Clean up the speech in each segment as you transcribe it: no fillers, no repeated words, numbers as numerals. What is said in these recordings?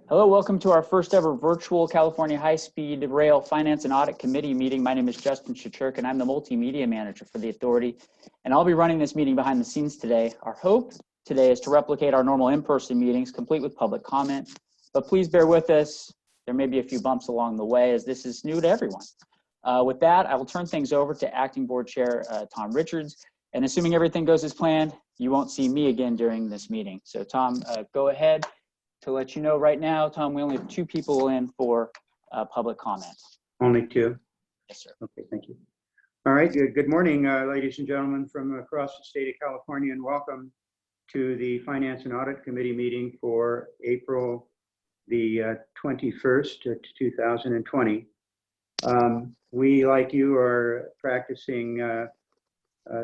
Hello, welcome to our first ever virtual California High-Speed Rail Finance and Audit Committee meeting. My name is Justin Shachurk and I'm the Multimedia Manager for the Authority. And I'll be running this meeting behind the scenes today. Our hope today is to replicate our normal in-person meetings, complete with public comment. But please bear with us. There may be a few bumps along the way as this is new to everyone. With that, I will turn things over to Acting Board Chair Tom Richards. And assuming everything goes as planned, you won't see me again during this meeting. So Tom, go ahead. To let you know right now, Tom, we only have 2 people in for public comment. Only 2? Yes, sir. Okay, thank you. All right, good morning, ladies and gentlemen from across the state of California, and welcome to the Finance and Audit Committee meeting for April the 21st, 2020. We, like you, are practicing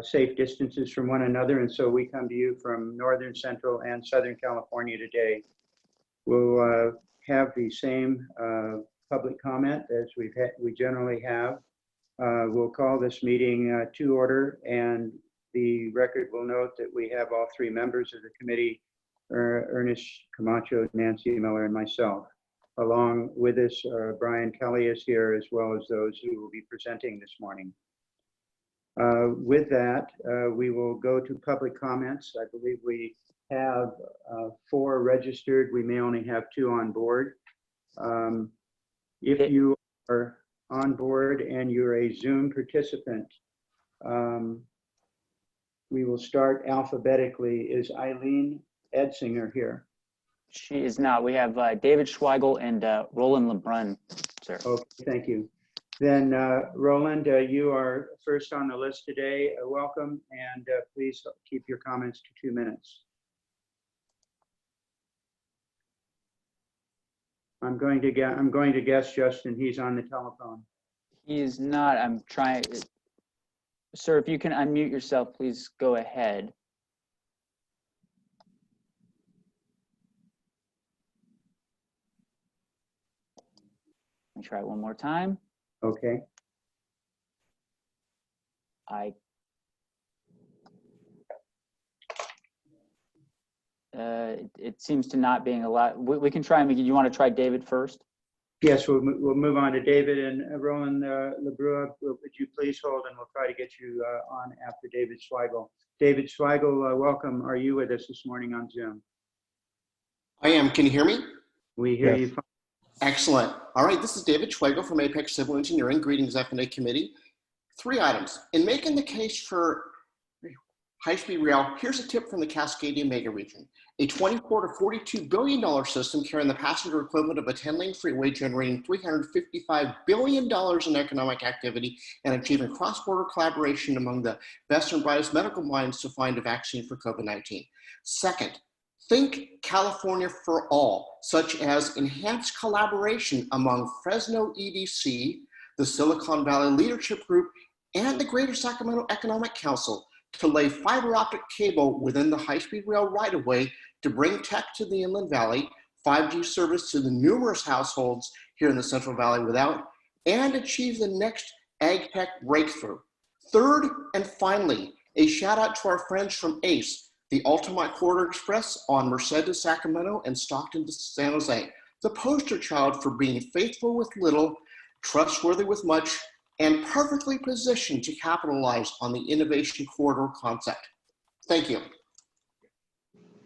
safe distances from one another, and so we come to you from Northern, Central, and Southern California today. We'll have the same public comment as we generally have. We'll call this meeting to order, and the record will note that we have all 3 members of the committee, Ernest Camacho, Nancy Miller, and myself. Along with us, Brian Kelly is here, as well as those who will be presenting this morning. With that, we will go to public comments. I believe we have 4 registered. We may only have 2 on board. If you are on board and you're a Zoom participant, we will start alphabetically. Is Eileen Edsinger here? She is not. We have David Schweigel and Roland Lebrun, sir. Okay, thank you. Then Roland, you are first on the list today. Welcome, and please keep your comments to 2 minutes. I'm going to guess, Justin, he's on the telephone. He is not. I'm trying. Sir, if you can unmute yourself, please go ahead. Let me try it one more time. Okay. It seems to not being allowed. We can try and you want to try David first? Yes, we'll move on to David, and Roland Lebrun, would you please hold, and we'll try to get you on after David Schweigel. David Schweigel, welcome. Are you with us this morning on Zoom? I am. Can you hear me? We hear you fine. Excellent. All right, this is David Schweigel from Apex Civil Engineering. Greetings, F&A Committee. 3 items. In making the case for high-speed rail, here's a tip from the Cascadia mega region. A $24 to $42 billion system carrying the passenger equivalent of a 10-lane freeway, generating $355 billion in economic activity and achieving cross-border collaboration among the best and brightest medical minds to find a vaccine for COVID-19. Second, think California for all, such as enhanced collaboration among Fresno EDC, the Silicon Valley Leadership Group, and the Greater Sacramento Economic Council to lay fiber optic cable within the high-speed rail right-of-way to bring tech to the Inland Valley, 5G service to the numerous households here in the Central Valley without, and achieve the next ag tech breakthrough. Third, and finally, a shout out to our friends from ACE, the Ultimate Corridor Express on Merced to Sacramento and Stockton to San Jose, the poster child for being faithful with little, trustworthy with much, and perfectly positioned to capitalize on the innovation corridor concept. Thank you.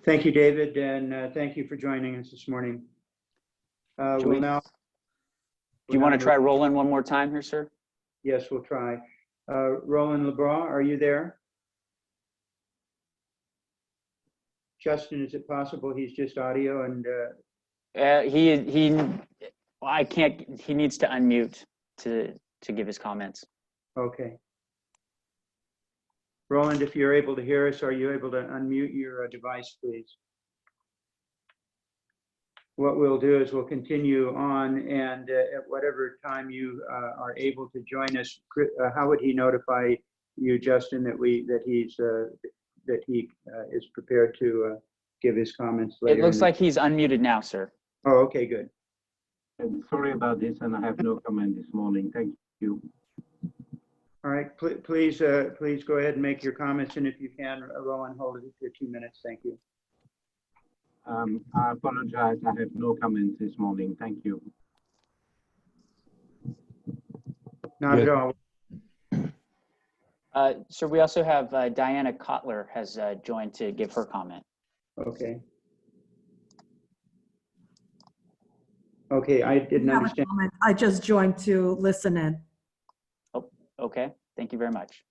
Thank you, David, and thank you for joining us this morning. Do you want to try Roland one more time here, sir? Yes, we'll try. Roland Lebrun, are you there? Justin, is it possible he's just audio and? I can't. He needs to unmute to give his comments. Okay. Roland, if you're able to hear us, are you able to unmute your device, please? What we'll do is we'll continue on, and at whatever time you are able to join us, how would he notify you, Justin, that he is prepared to give his comments later? It looks like he's unmuted now, sir. Oh, okay, good. Sorry about this, and I have no comment this morning. Thank you. All right, please go ahead and make your comments, and if you can, Roland, hold it for 2 minutes. Thank you. I apologize. I have no comments this morning. Thank you. Not at all. So we also have Diana Kotler has joined to give her comment. Okay. Okay, I didn't have a understand. comment. I just joined to listen in. Oh, okay. Thank you very much.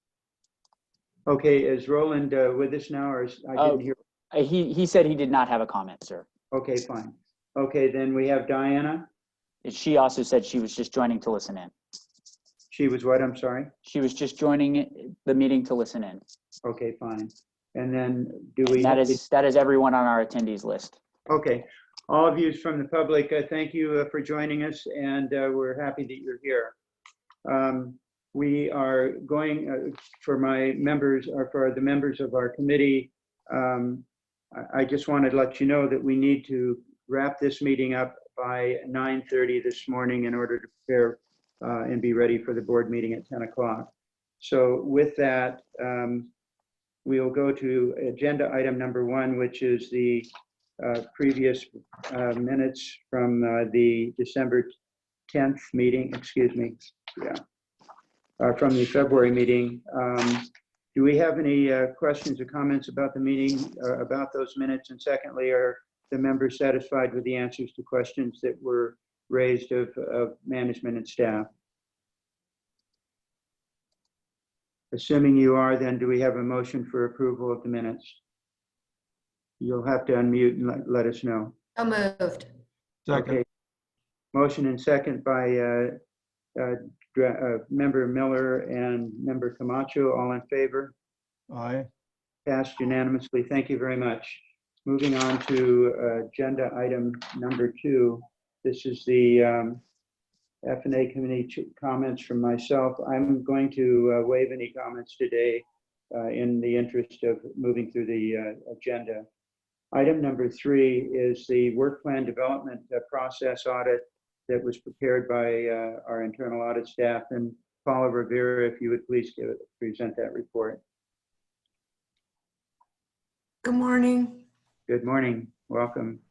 Okay, is Roland with us now, or I didn't hear? He said he did not have a comment, sir. Okay, fine. Okay, then we have Diana. She also said she was just joining to listen in. She was what? I'm sorry. She was just joining the meeting to listen in. Okay, fine. And then do we? And that is everyone on our attendees list. Okay. All of you from the public, thank you for joining us, and we're happy that you're here. We are going, for my members, or for the members of our committee, I just wanted to let you know that we need to wrap this meeting up by 9:30 this morning in order to prepare and be ready for the board meeting at 10 o'clock. So with that, we'll go to agenda item number 1, which is the previous minutes from the December 10th meeting, excuse me, from the February meeting. Do we have any questions or comments about the meeting, about those minutes? And secondly, are the members satisfied with the answers to questions that were raised of management and staff? Assuming you are, then do we have a motion for approval of the minutes? You'll have to unmute and let us know. So moved. Second. Okay. Motion and second by Member Miller and Member Camacho. All in favor? Aye. Passed unanimously. Thank you very much. Moving on to agenda item number 2. This is the F&A committee comments from myself. I'm going to waive any comments today in the interest of moving through the agenda. Item number 3 is the work plan development process audit that was prepared by our internal audit staff. And Paula Rivera, if you would please present that report. Good morning. Good morning. Welcome.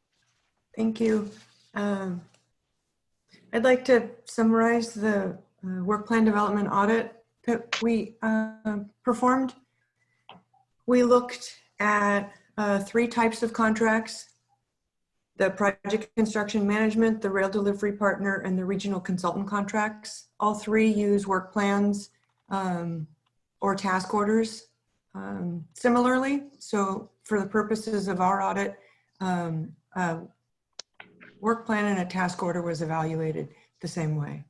Thank you. I'd like to summarize the work plan development audit that we performed. We looked at 3 types of contracts: the project construction management, the rail delivery partner, and the regional consultant contracts. All 3 use work plans or task orders similarly. So for the purposes of our audit, work plan and a task order was evaluated the same way.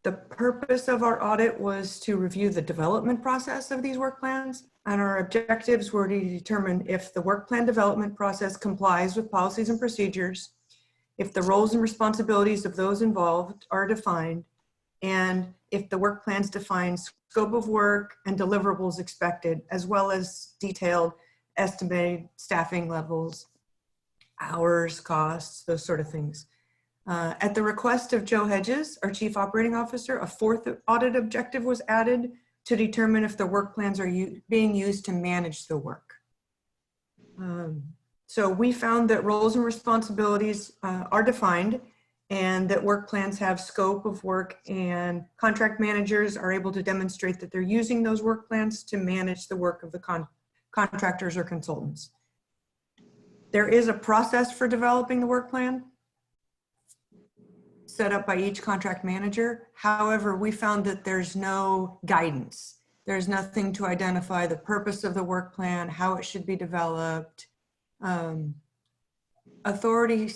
The purpose of our audit was to review the development process of these work plans, and our objectives were to determine if the work plan development process complies with policies and procedures, if the roles and responsibilities of those involved are defined, and if the work plans define scope of work and deliverables expected, as well as detailed estimated staffing levels, hours, costs, those sort of things. At the request of Joe Hedges, our Chief Operating Officer, a 4th audit objective was added to determine if the work plans are being used to manage the work. So we found that roles and responsibilities are defined, and that work plans have scope of work, and contract managers are able to demonstrate that they're using those work plans to manage the work of the contractors or consultants. There is a process for developing the work plan set up by each contract manager. However, we found that there's no guidance. There's nothing to identify the purpose of the work plan, how it should be developed. Authority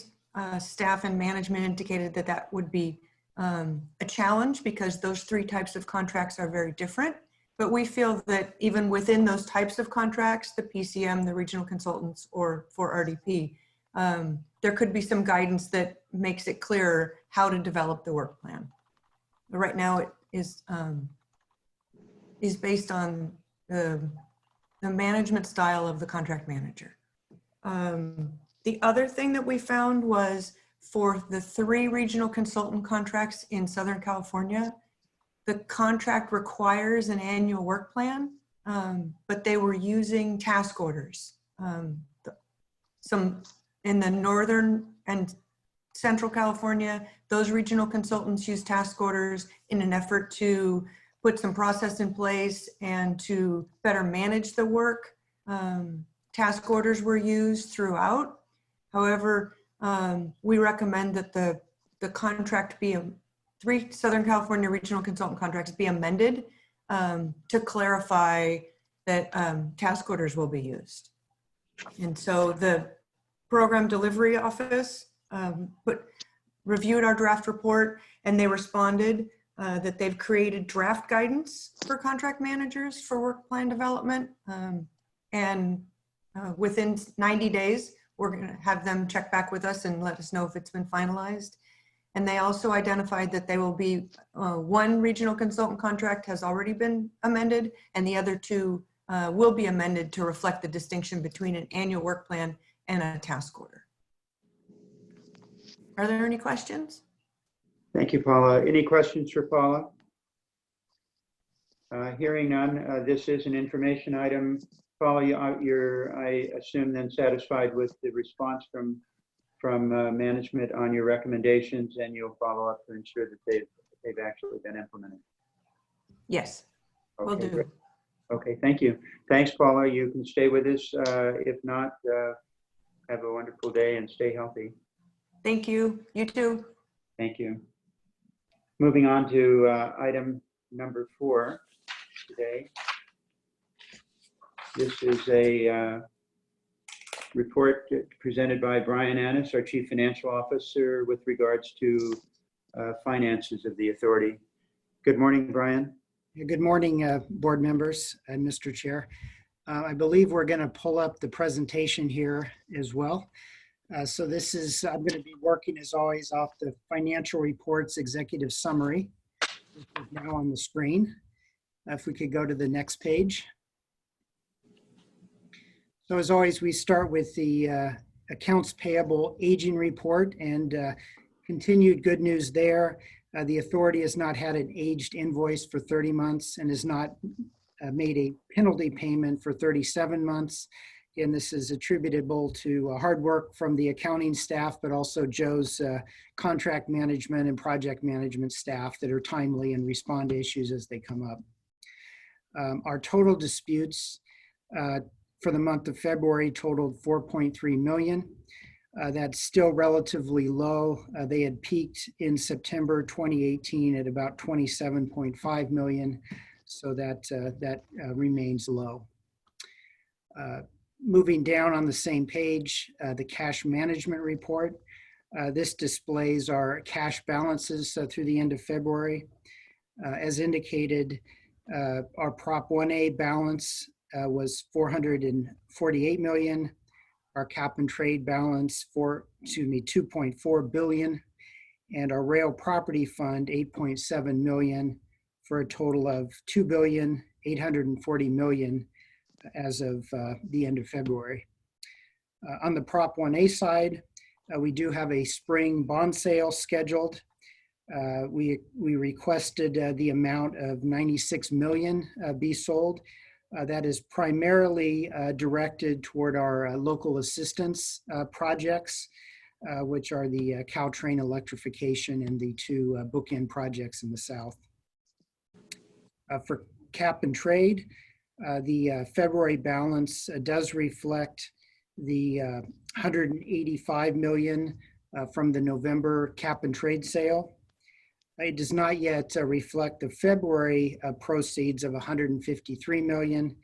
staff and management indicated that that would be a challenge because those 3 types of contracts are very different. But we feel that even within those types of contracts, the PCM, the regional consultants, or for RDP, there could be some guidance that makes it clearer how to develop the work plan. But right now it is based on the management style of the contract manager. The other thing that we found was for the 3 regional consultant contracts in Southern California, the contract requires an annual work plan, but they were using task orders. some in the Northern and Central California, those regional consultants use task orders in an effort to put some process in place and to better manage the work. Task orders were used throughout. However, we recommend that the contract be, 3 Southern California regional consultant contracts be amended to clarify that task orders will be used. And so the program delivery office reviewed our draft report, and they responded that they've created draft guidance for contract managers for work plan development. Within 90 days, we're going to have them check back with us and let us know if it's been finalized. And they also identified that they will be, 1 regional consultant contract has already been amended, and the other 2 will be amended to reflect the distinction between an annual work plan and a task order. Are there any questions? Thank you, Paula. Any questions for Paula? Hearing none, this is an information item. Paula, you're, I assume, then satisfied with the response from management on your recommendations, and you'll follow up to ensure that they've actually been implemented. Yes, will Okay, do. great. Okay, thank you. Thanks, Paula. You can stay with us. If not, have a wonderful day and stay healthy. Thank you. You too. Thank you. Moving on to item number 4 today. This is a report presented by Brian Annis, our Chief Financial Officer, with regards to finances of the authority. Good morning, Brian. Good morning, board members and Mr. Chair. I believe we're going to pull up the presentation here as well. So this is, I'm going to be working as always off the financial reports executive summary, which is now on the screen. If we could go to the next page. So as always, we start with the accounts payable aging report, and continued good news there. The authority has not had an aged invoice for 30 months and has not made a penalty payment for 37 months. Again, this is attributable to hard work from the accounting staff, but also Joe's contract management and project management staff that are timely and respond to issues as they come up. Our total disputes for the month of February totaled 4.3 million. That's still relatively low. They had peaked in September 2018 at about 27.5 million. So that remains low. Moving down on the same page, the cash management report. This displays our cash balances through the end of February. As indicated, our Prop 1A balance was 448 million. Our cap and trade balance 2.4 billion, and our rail property fund 8.7 million, for a total of 2,840 million as of the end of February. On the Prop 1A side, we do have a spring bond sale scheduled. We requested the amount of 96 million be sold. That is primarily directed toward our local assistance projects, which are the Caltrain electrification and the 2 bookend projects in the south. For cap and trade, the February balance does reflect the 185 million from the November cap and trade sale. It does not yet reflect the February proceeds of 153 million.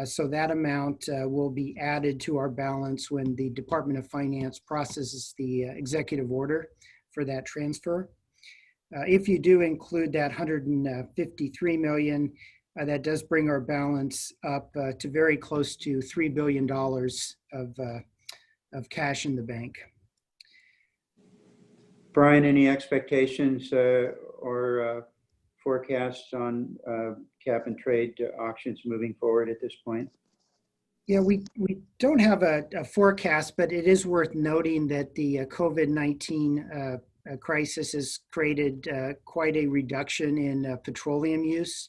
So that amount will be added to our balance when the Department of Finance processes the executive order for that transfer. If you do include that 153 million, that does bring our balance up to very close to $3 billion of cash in the bank. Brian, any expectations or forecasts on cap and trade auctions moving forward at this point? Yeah, we don't have a forecast, but it is worth noting that the COVID-19 crisis has created quite a reduction in petroleum use.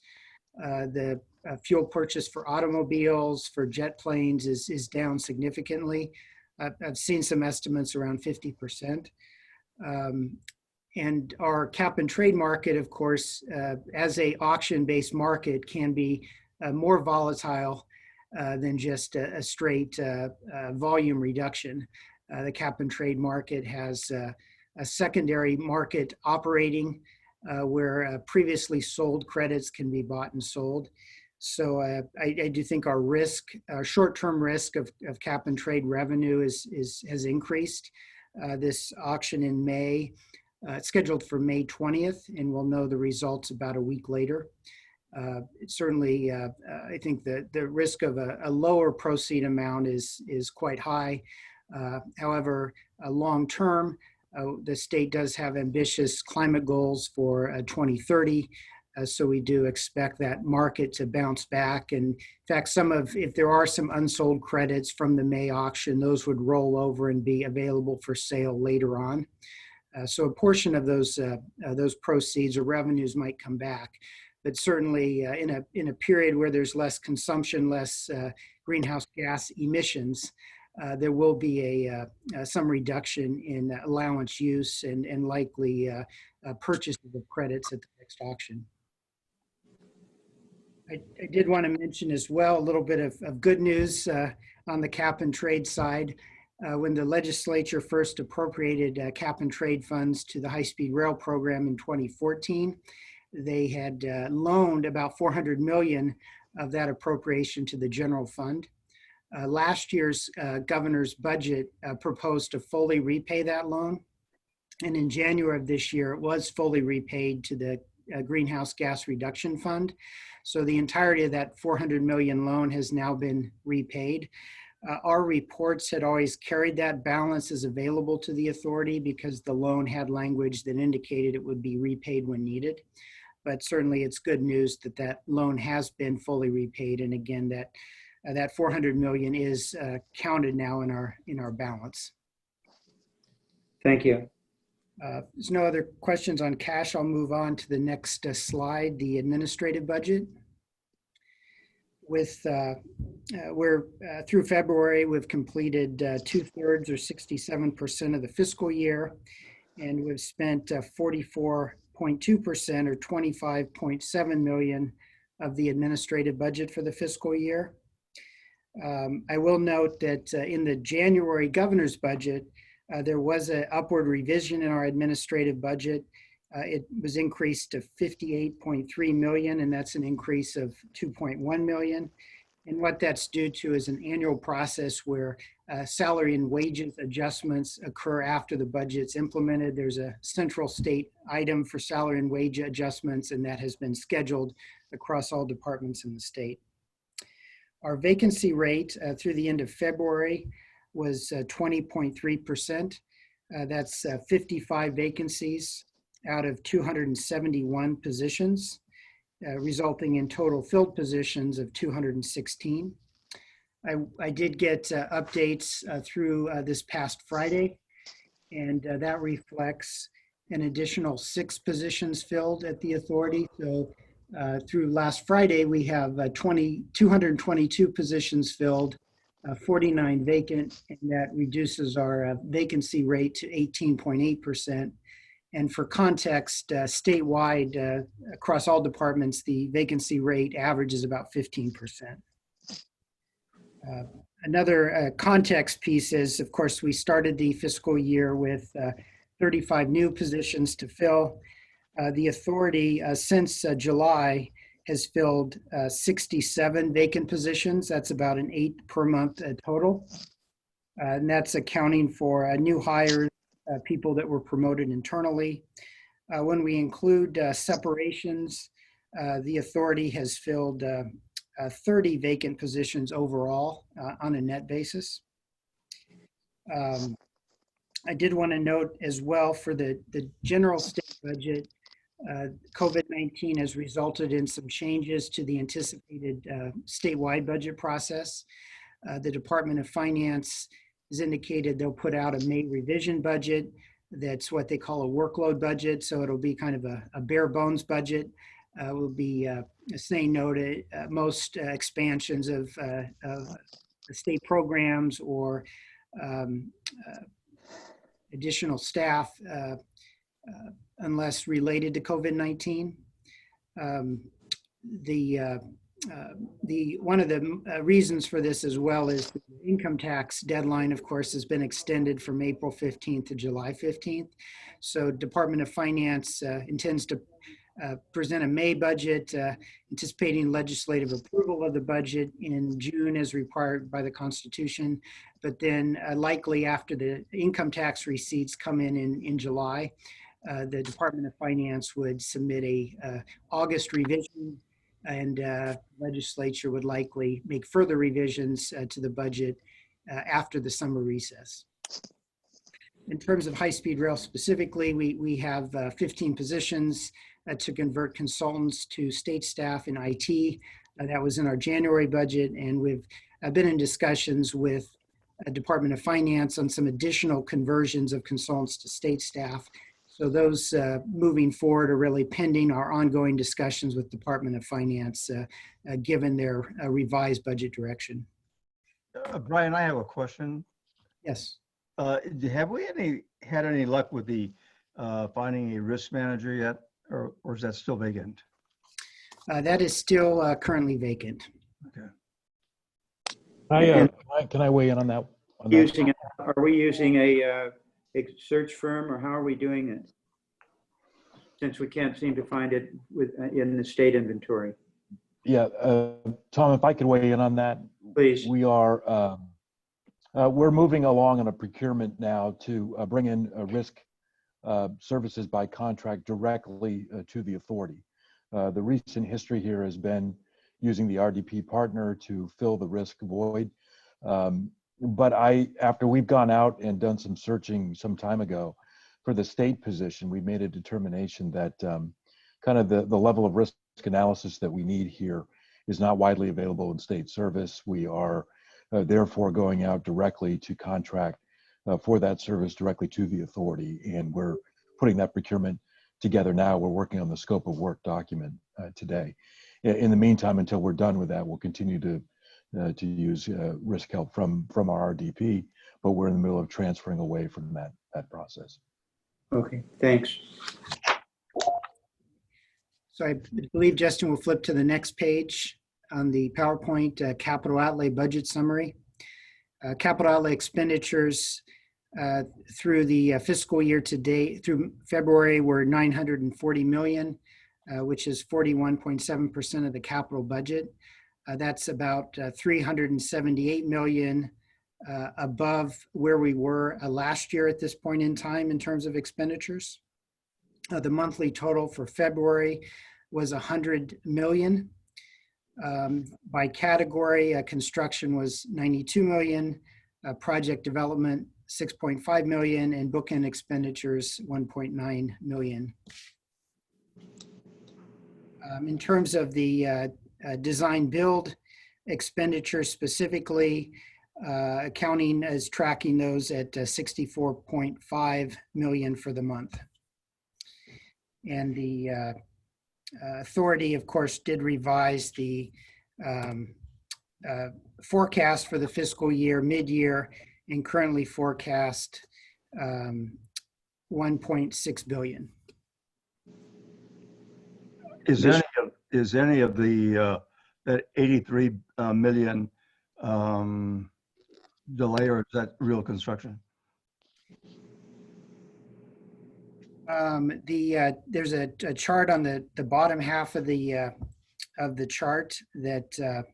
The fuel purchase for automobiles, for jet planes is down significantly. I've seen some estimates around 50%. And our cap and trade market, of course, as a auction-based market, can be more volatile than just a straight volume reduction. The cap and trade market has a secondary market operating where previously sold credits can be bought and sold. So I do think our risk, our short-term risk of cap and trade revenue has increased. This auction in May, it's scheduled for May 20th, and we'll know the results about a week later. Certainly, I think the risk of a lower proceed amount is quite high. However, long-term, the state does have ambitious climate goals for 2030. So we do expect that market to bounce back. And in fact, if there are some unsold credits from the May auction, those would roll over and be available for sale later on. So a portion of those proceeds or revenues might come back. But certainly in a period where there's less consumption, less greenhouse gas emissions, there will be some reduction in allowance use and likely purchases of credits at the next auction. I did want to mention as well a little bit of good news on the cap and trade side. When the legislature first appropriated cap and trade funds to the high-speed rail program in 2014, they had loaned about $400 million of that appropriation to the general fund. Last year's governor's budget proposed to fully repay that loan. And in January of this year, it was fully repaid to the Greenhouse Gas Reduction Fund. So the entirety of that $400 million loan has now been repaid. Our reports had always carried that balance as available to the authority because the loan had language that indicated it would be repaid when needed. But certainly it's good news that that loan has been fully repaid. And again, that $400 million is counted now in our balance. Thank you. There's no other questions on cash. I'll move on to the next slide, the administrative budget. We're through February, we've completed 2/3 or 67% of the fiscal year, and we've spent 44.2% or $25.7 million of the administrative budget for the fiscal year. I will note that in the January governor's budget, there was an upward revision in our administrative budget. It was increased to $58.3 million, and that's an increase of $2.1 million. And what that's due to is an annual process where salary and wages adjustments occur after the budget's implemented. There's a central state item for salary and wage adjustments, and that has been scheduled across all departments in the state. Our vacancy rate through the end of February was 20.3%. That's 55 vacancies out of 271 positions, resulting in total filled positions of 216. I did get updates through this past Friday, and that reflects an additional 6 positions filled at the authority. So through last Friday, we have 222 positions filled, 49 vacant, and that reduces our vacancy rate to 18.8%. And for context, statewide, across all departments, the vacancy rate averages about 15%. Another context piece is, of course, we started the fiscal year with 35 new positions to fill. The authority, since July, has filled 67 vacant positions. That's about an 8 per month total. And that's accounting for new hires, people that were promoted internally. When we include separations, the authority has filled 30 vacant positions overall on a net basis. I did want to note as well for the general state budget, COVID-19 has resulted in some changes to the anticipated statewide budget process. The Department of Finance has indicated they'll put out a May revision budget. That's what they call a workload budget. So it'll be kind of a bare bones budget. Will be saying no to most expansions of state programs or um, additional staff unless related to COVID-19. One of the reasons for this as well is the income tax deadline, of course, has been extended from April 15th to July 15th. So Department of Finance intends to present a May budget, anticipating legislative approval of the budget in June as required by the Constitution, but then likely after the income tax receipts come in July, the Department of Finance would submit a August revision, and legislature would likely make further revisions to the budget after the summer recess. In terms of high-speed rail specifically, we have 15 positions to convert consultants to state staff in IT. That was in our January budget, and we've been in discussions with Department of Finance on some additional conversions of consultants to state staff. So those moving forward are really pending our ongoing discussions with Department of Finance, given their revised budget direction. Brian, I have a question. Yes. Have we had any luck with the finding a risk manager yet, or is that still vacant? That is still currently vacant. Okay. Can I weigh in on that? Are we using a search firm, or how are we doing it? Since we can't seem to find it in the state inventory. Yeah, Tom, if I could weigh in on that. Please. We are, we're moving along on a procurement now to bring in risk services by contract directly to the authority. The recent history here has been using the RDP partner to fill the risk void. But after we've gone out and done some searching some time ago for the state position, we made a determination that kind of the level of risk analysis that we need here is not widely available in state service. We are therefore going out directly to contract for that service directly to the authority. And we're putting that procurement together now. We're working on the scope of work document today. In the meantime, until we're done with that, we'll continue to use risk help from our RDP, but we're in the middle of transferring away from that process. Okay, thanks. So I believe Justin will flip to the next page on the PowerPoint capital outlay budget summary. Capital outlay expenditures through the fiscal year to date, through February, were $940 million, which is 41.7% of the capital budget. That's about $378 million above where we were last year at this point in time in terms of expenditures. The monthly total for February was $100 million. By category, construction was $92 million, project development $6.5 million, and bookend expenditures $1.9 million. In terms of the design build expenditures specifically, accounting is tracking those at $64.5 million for the month. And the authority, of course, did revise the forecast for the fiscal year mid-year and currently forecast $1.6 billion. Is any of the that 83 million delay, or is that real construction? There's a chart on the bottom half of the chart that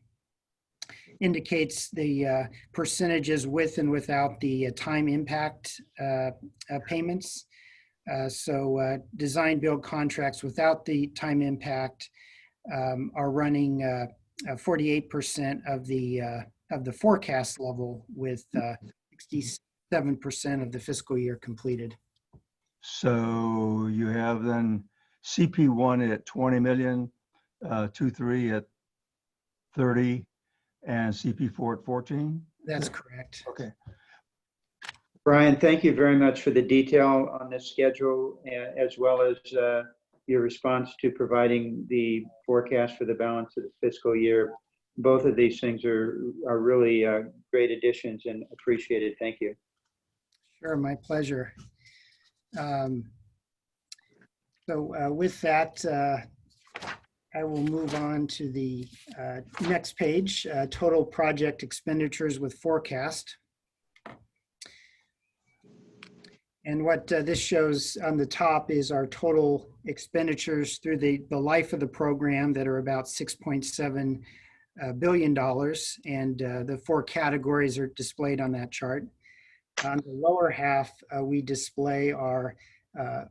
indicates the percentages with and without the time impact payments. So design build contracts without the time impact are running 48% of the forecast level, with 67% of the fiscal year completed. So you have then CP1 at 20 million, 2-3 at 30, and CP4 at 14? That's correct. Okay. Brian, thank you very much for the detail on this schedule, as well as your response to providing the forecast for the balance of the fiscal year. both of these things are really great additions and appreciated. Thank you. Sure, my pleasure. With that, I will move on to the next page, total project expenditures with forecast. And what this shows on the top is our total expenditures through the life of the program that are about $6.7 billion. And the four categories are displayed on that chart. On the lower half, we display our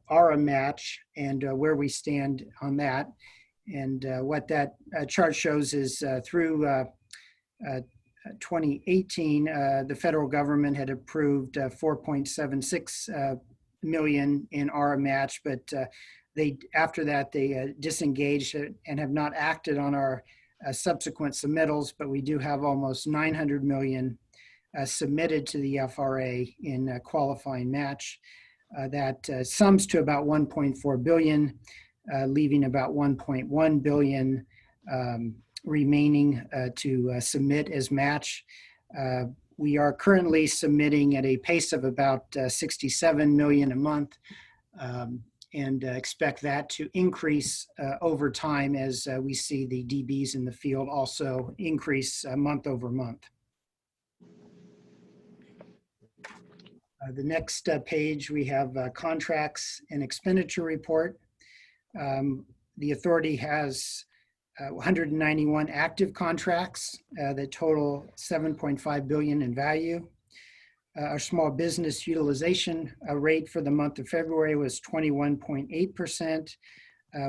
ARA match and where we stand on that. And what that chart shows is through 2018, the federal government had approved 4.76 million in ARA match, but after that they disengaged and have not acted on our subsequent submittals, but we do have almost 900 million submitted to the FRA in qualifying match. That sums to about 1.4 billion, leaving about 1.1 billion remaining to submit as match. We are currently submitting at a pace of about 67 million a month, and expect that to increase over time as we see the DBs in the field also increase month over month. The next page, we have contracts and expenditure report. The authority has 191 active contracts that total 7.5 billion in value. Our small business utilization rate for the month of February was 21.8%,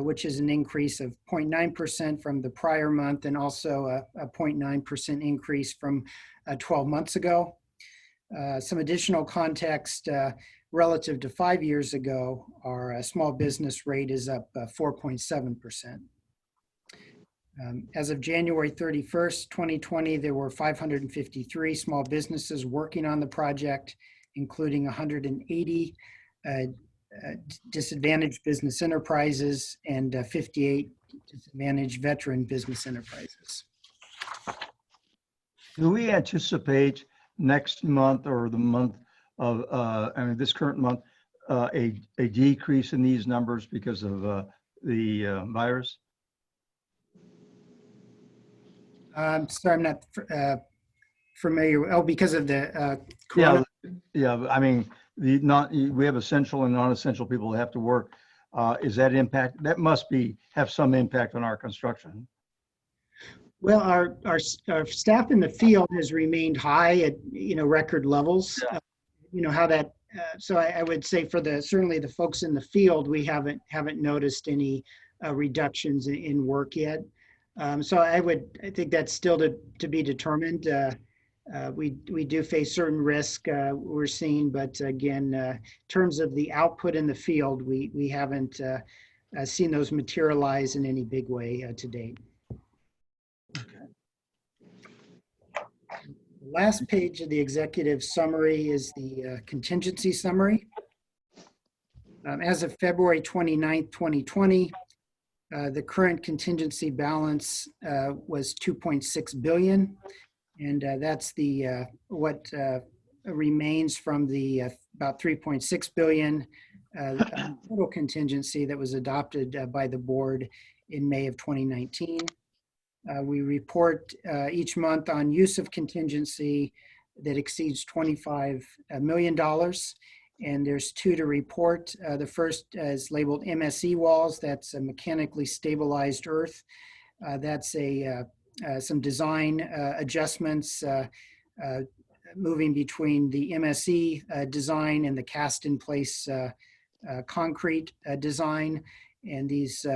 which is an increase of 0.9% from the prior month and also a 0.9% increase from 12 months ago. Some additional context relative to 5 years ago, our small business rate is up 4.7%. As of January 31st, 2020, there were 553 small businesses working on the project, including 180 disadvantaged business enterprises and 58 disadvantaged veteran business enterprises. Do we anticipate next month or the month of, this current month, a decrease in these numbers because of the virus? Sorry, I'm not familiar. Oh, because of the Yeah. I mean, we have essential and non-essential people that have to work. Is that impact? That must have some impact on our construction. Well, our staff in the field has remained high at record levels. Yeah. How that. So I would say for certainly the folks in the field, we haven't noticed any reductions in work yet. So I think that's still to be determined. We do face certain risk we're seeing, but again, in terms of the output in the field, we haven't seen those materialize in any big way to date. Okay. The last page of the executive summary is the contingency summary. As of February 29th, 2020, the current contingency balance was 2.6 billion, and that's what remains from the about 3.6 billion total contingency that was adopted by the board in May of 2019. We report each month on use of contingency that exceeds $25 million. And there's two to report. The first is labeled MSE walls. That's a mechanically stabilized earth. That's some design adjustments moving between the MSE design and the cast in place concrete design. And these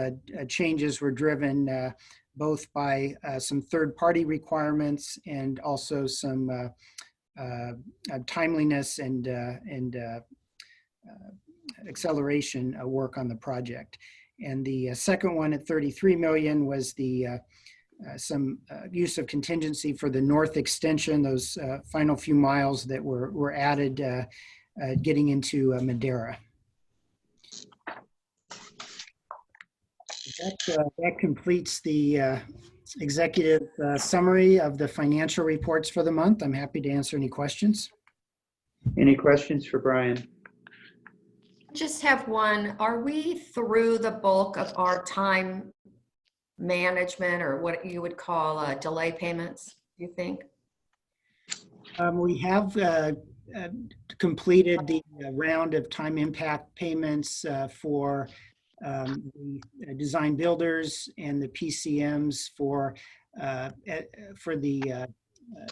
changes were driven both by some third-party requirements and also some timeliness and acceleration work on the project. And the second one at 33 million was the some use of contingency for the north extension, those final few miles that were added getting into Madera. That completes the executive summary of the financial reports for the month. I'm happy to answer any questions. Any questions for Brian? Just have one. Are we through the bulk of our time management, or what you would call delay payments, do you think? We have completed the round of time impact payments for the design builders and the PCMs for the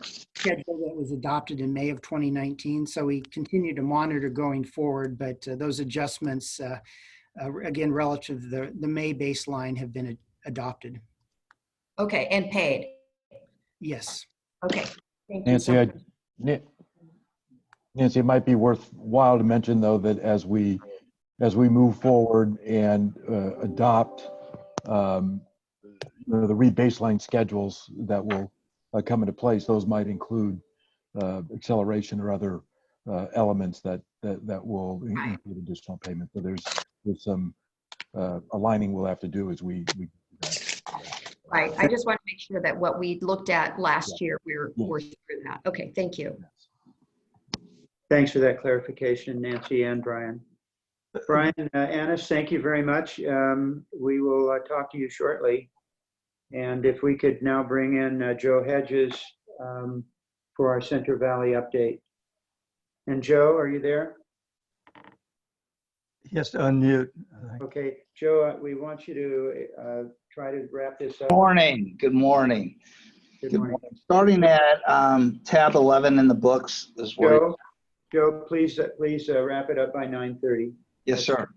schedule that was adopted in May of 2019. So we continue to monitor going forward, but those adjustments, again, relative to the May baseline, have been adopted. Okay, and paid. Yes. Okay, thank you. Nancy, it might be worthwhile to mention, though, that as we move forward and adopt the re-baseline schedules that will come into place, those might include acceleration or other elements that will include additional payment. So there's some aligning we'll have to do as we do that. Right. I just want to make sure that what we looked at last year, we're through that. Okay, thank you. Thanks for that clarification, Nancy and Brian. Brian, Annis, thank you very much. We will talk to you shortly. And if we could now bring in Joe Hedges for our Center Valley update. And Joe, are you there? Yes, to unmute. Okay, Joe, we want you to try to wrap this up. Morning. Good morning. Good morning. Starting at tab 11 in the books is where. Joe, please wrap it up by 9:30. Yes, sir.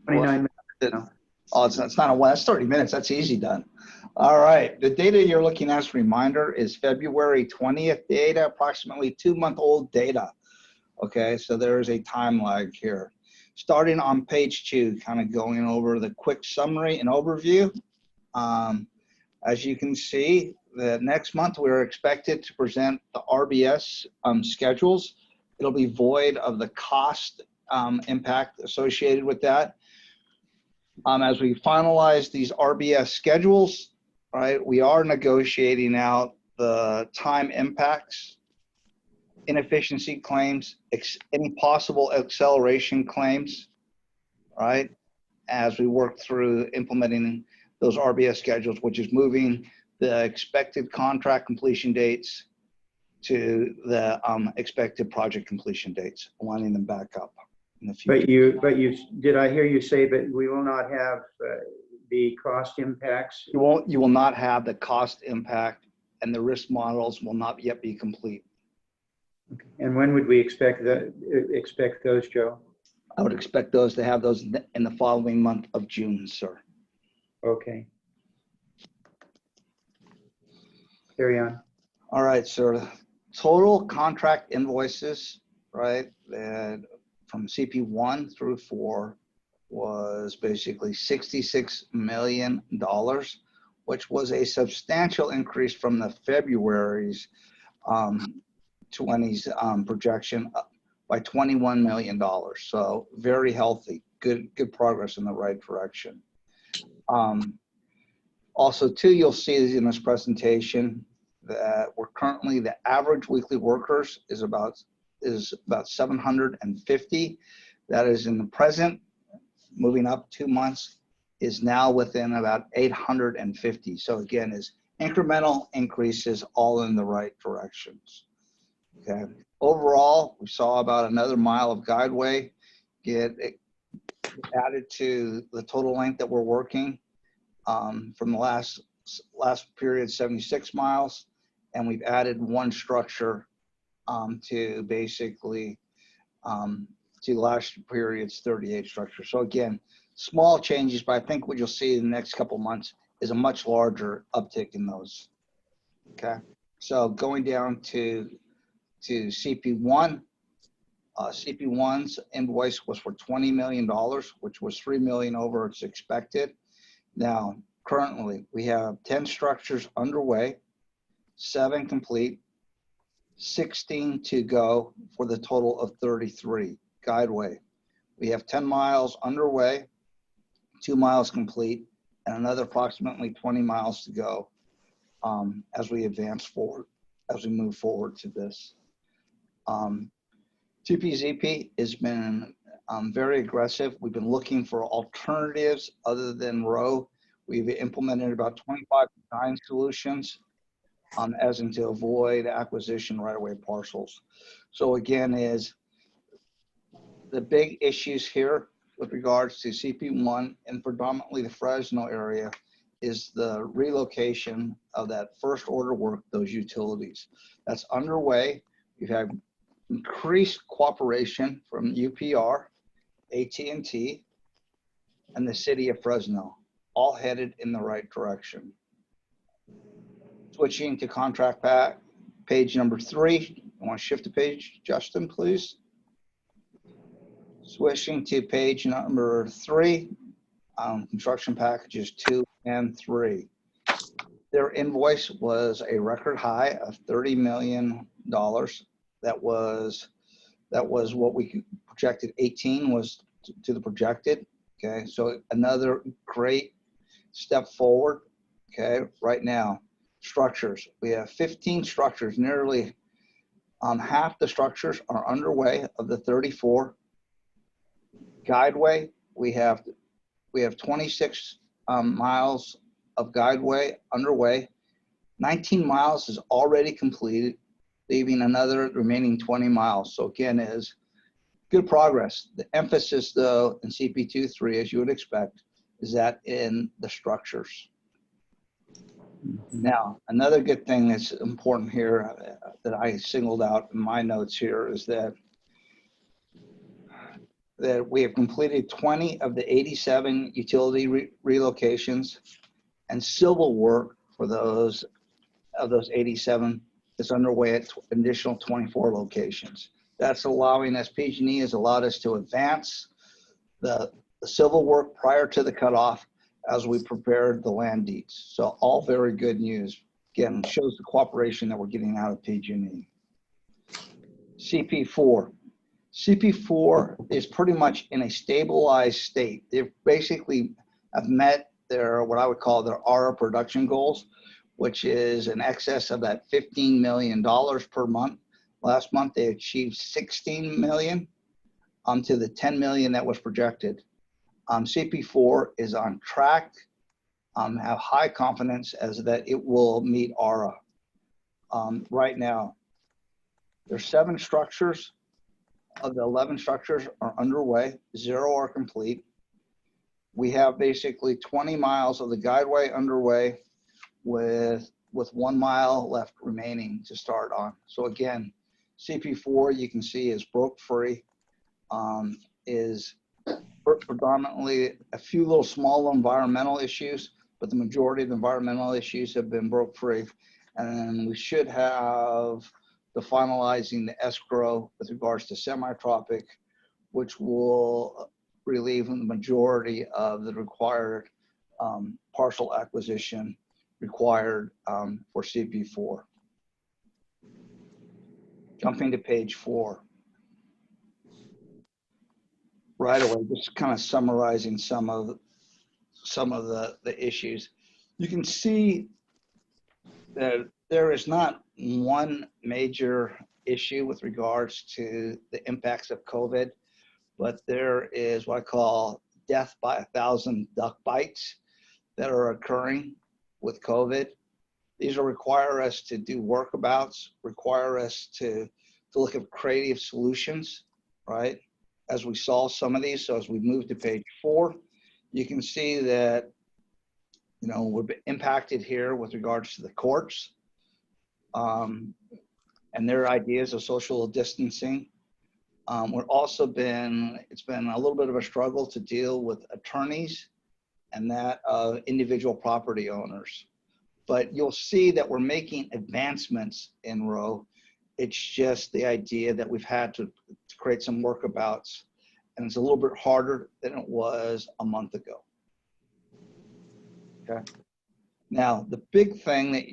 29 minutes. Oh, it's not a that's 30 minutes. That's easy done. All right. The data you're looking at, as a reminder, is February 20th data, approximately 2-month-old data. Okay, so there is a time lag here. Starting on page 2, kind of going over the quick summary and overview. As you can see, the next month we're expected to present the RBS schedules. It'll be void of the cost impact associated with that. As we finalize these RBS schedules, right, we are negotiating out the time impacts, inefficiency claims, any possible acceleration claims, right, as we work through implementing those RBS schedules, which is moving the expected contract completion dates to the expected project completion dates, lining them back up in the future. But you did I hear you say that we will not have the cost impacts? You will not have the cost impact, and the risk models will not yet be complete. Okay. And when would we expect those, Joe? I would expect those to have those in the following month of June, sir. Okay. Carry on. All right, sir. Total contract invoices, right, from CP1 through 4 was basically $66 million, which was a substantial increase from the February's 20s projection by $21 million. So very healthy, good progress in the right direction. Also, too, you'll see in this presentation that we're currently, the average weekly workers is about 750. That is in the present, moving up 2 months, is now within about 850. So again, is incremental increases all in the right directions. Okay. Overall, we saw about another mile of guideway get added to the total length that we're working from the last period, 76 miles. And we've added one structure to basically to last period's 38 structure. So again, small changes, but I think what you'll see in the next couple of months is a much larger uptick in those. Okay, so going down to CP1, CP1's invoice was for $20 million, which was $3 million over its expected. Now, currently, we have 10 structures underway, 7 complete, 16 to go for the total of 33 guideway. We have 10 miles underway, 2 miles complete, and another approximately 20 miles to go as we advance forward, as we move forward to this. TPZP has been very aggressive. We've been looking for alternatives other than row. We've implemented about 25 design solutions as in to avoid acquisition right-of-way parcels. So again, is the big issues here with regards to CP1 and predominantly the Fresno area is the relocation of that first order work, those utilities. That's underway. We've had increased cooperation from UPR, AT&T, and the city of Fresno, all headed in the right direction. Switching to contract pack, page number 3. I want to shift the page, Justin, please. Switching to page number 3, construction packages 2 and 3. Their invoice was a record high of $30 million. That was what we projected. 18 was to the projected. Okay, so another great step forward. Okay, right now, structures. We have 15 structures. Nearly half the structures are underway of the 34. Guideway, we have 26 miles of guideway underway. 19 miles is already completed, leaving another remaining 20 miles. So again, is good progress. The emphasis though in CP23, as you would expect, is that in the structures. Now, another good thing that's important here that I singled out in my notes here is that we have completed 20 of the 87 utility relocations, and civil work for those 87 is underway at additional 24 locations. That's allowing us, PG&E has allowed us to advance the civil work prior to the cutoff as we prepared the land deeds. So all very good news. Again, shows the cooperation that we're getting out of PG&E. CP4. CP4 is pretty much in a stabilized state. They basically have met their, what I would call their ARA production goals, which is in excess of that $15 million per month. Last month, they achieved 16 million to the 10 million that was projected. CP4 is on track, have high confidence as that it will meet ARA. Right now, there's 7 structures. Of the 11 structures are underway, 0 are complete. We have basically 20 miles of the guideway underway with 1 mile left remaining to start on. So again, CP4 you can see is broke free, is predominantly a few little small environmental issues, but the majority of the environmental issues have been broke free. And we should have the finalizing the escrow with regards to semi-tropic, which will relieve the majority of the required parcel acquisition required for CP4. Jumping to page 4. Right away, just kind of summarizing some of the issues. You can see that there is not one major issue with regards to the impacts of COVID, but there is what I call death by 1,000 duck bites that are occurring with COVID. These will require us to do workabouts, require us to look at creative solutions, right? As we solve some of these. So as we move to page 4, you can see that, you know, we're impacted here with regards to the courts and their ideas of social distancing. We're also it's been a little bit of a struggle to deal with attorneys and that of individual property owners. But you'll see that we're making advancements in Roe. It's just the idea that we've had to create some workabouts, and it's a little bit harder than it was a month ago. Okay. Now, the big thing that,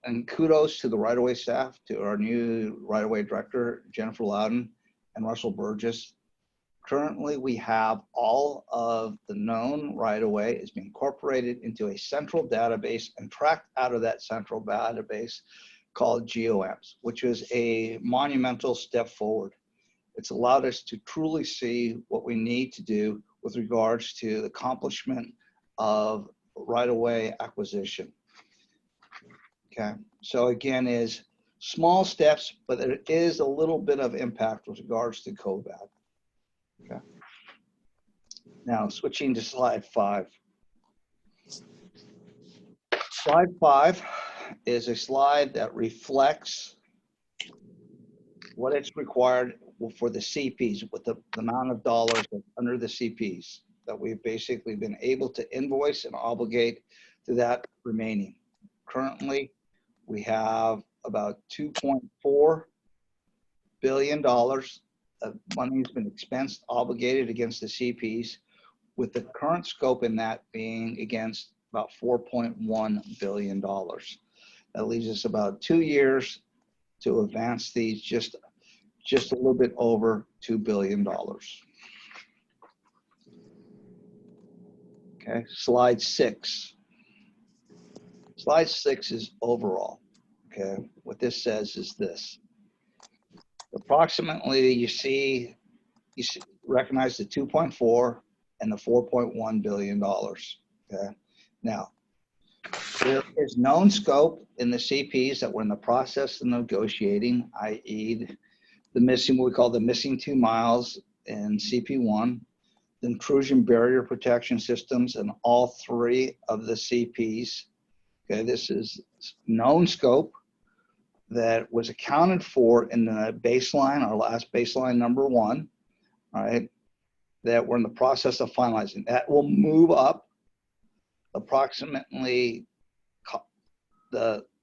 and kudos to the right-of-way staff, to our new right-of-way director, Jennifer Loudon and Russell Burgess. Currently, we have all of the known right-of-way is being incorporated into a central database and tracked out of that central database called GOMs, which is a monumental step forward. It's allowed us to truly see what we need to do with regards to the accomplishment of right-of-way acquisition. Okay, so again, is small steps, but there is a little bit of impact with regards to COVID. Okay. Now switching to slide 5. Slide 5 is a slide that reflects what it's required for the CPs, with the amount of dollars under the CPs that we've basically been able to invoice and obligate to that remaining. Currently, we have about $2.4 billion of money has been expensed, obligated against the CPs, with the current scope in that being against about $4.1 billion. That leaves us about 2 years to advance these just a little bit over $2 billion. Okay, slide 6. Slide 6 is overall. Okay, what this says is this. Approximately, you recognize the 2.4 and the $4.1 billion. Okay, now there is known scope in the CPs that we're in the process of negotiating, i.e., the missing, what we call the missing 2 miles in CP1, the intrusion barrier protection systems in all 3 of the CPs. Okay, this is known scope that was accounted for in the baseline, our last baseline number 1, all right, that we're in the process of finalizing. That will move up approximately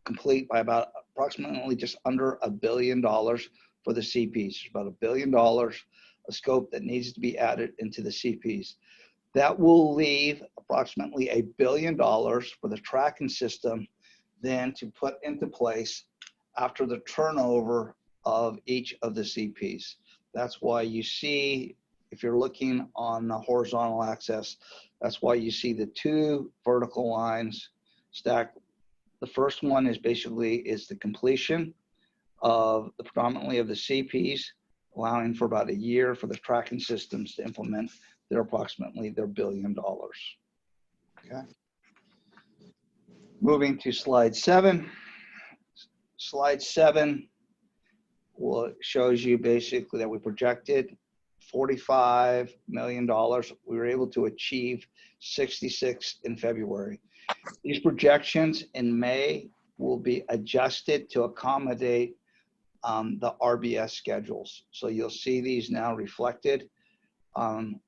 complete by about approximately just under $1 billion for the CPs. There's about $1 billion of scope that needs to be added into the CPs. That will leave approximately $1 billion for the tracking system then to put into place after the turnover of each of the CPs. That's why you see, if you're looking on the horizontal axis, that's why you see the 2 vertical lines stacked. The first one is basically the completion of the predominantly of the CPs, allowing for about a year for the tracking systems to implement their approximately their $1 billion. Okay. Moving to slide 7. Slide 7 shows you basically that we projected $45 million. We were able to achieve 66 in February. These projections in May will be adjusted to accommodate the RBS schedules. So you'll see these now reflected the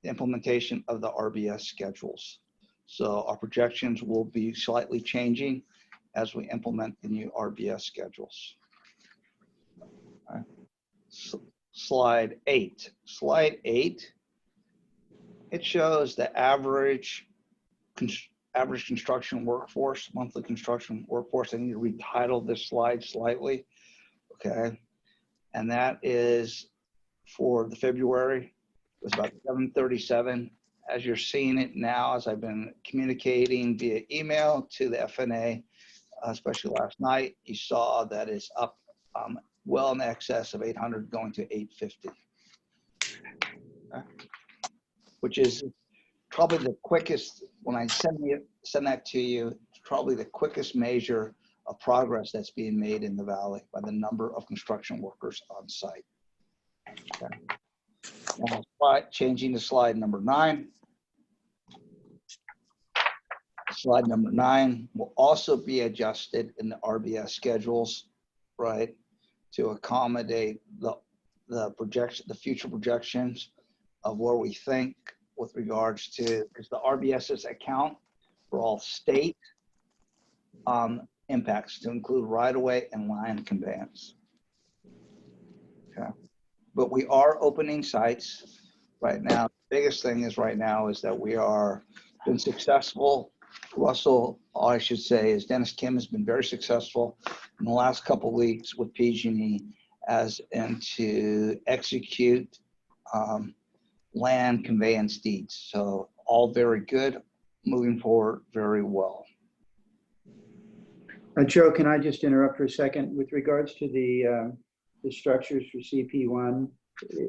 implementation of the RBS schedules. So our projections will be slightly changing as we implement the new RBS schedules. Right. Slide 8. Slide 8, it shows the average construction workforce, monthly construction workforce. I need to retitle this slide slightly. Okay, and that is for the February, it was about 737. As you're seeing it now, as I've been communicating via email to the FNA, especially last night, you saw that it's up well in excess of 800 going to 850, okay. Which is probably the quickest, when I send that to you, it's probably the quickest measure of progress that's being made in the Valley by the number of construction workers on site. Okay. Now, changing to slide number 9. Slide number 9 will also be adjusted in the RBS schedules, right, to accommodate the projection, the future projections of where we think with regards to, because the RBSs account for all state impacts to include right-of-way and line conveyance. Okay, but we are opening sites right now. The biggest thing is right now is that we are been successful. Russell, all I should say is Dennis Kim has been very successful in the last couple of weeks with PG&E and to execute land conveyance deeds. So all very good, moving forward very well. Joe, can I just interrupt for a second? With regards to the structures for CP1,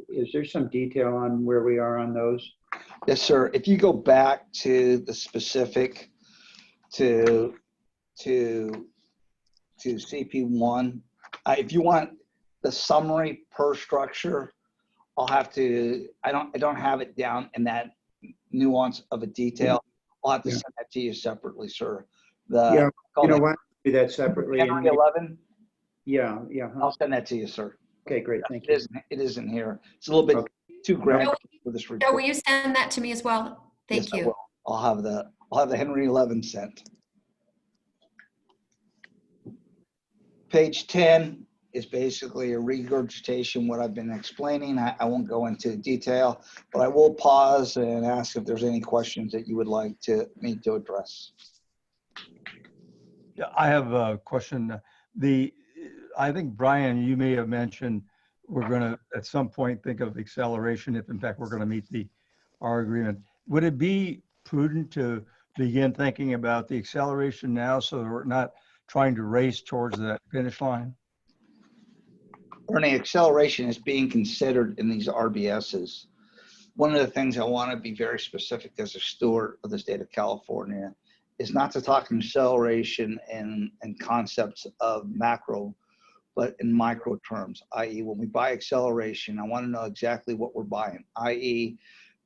is there some detail on where we are on those? Yes, sir. If you go back to the specific to CP1, if you want the summary per structure, I'll have to, I don't have it down in that nuance of a detail. I'll have to send that to you separately, sir. Yeah, you know what? Do that separately. Henry 11? Yeah. I'll send that to you, sir. Okay, great. Thank you. It isn't here. It's a little bit too graphic for this Joe, report. will you send that to me as well? Thank Yes, I you. will. I'll have the Henry 11 sent. Page 10 is basically a regurgitation what I've been explaining. I won't go into detail, but I will pause and ask if there's any questions that you would like me to address. Yeah, I have a question. I think, Brian, you may have mentioned we're going to, at some point, think of acceleration if, in fact, we're going to meet our agreement. Would it be prudent to begin thinking about the acceleration now so that we're not trying to race towards that finish line? Ernie, acceleration is being considered in these RBSs. One of the things I want to be very specific as a steward of the state of California is not to talk acceleration and concepts of macro, but in micro terms, i.e. when we buy acceleration, I want to know exactly what we're buying, i.e.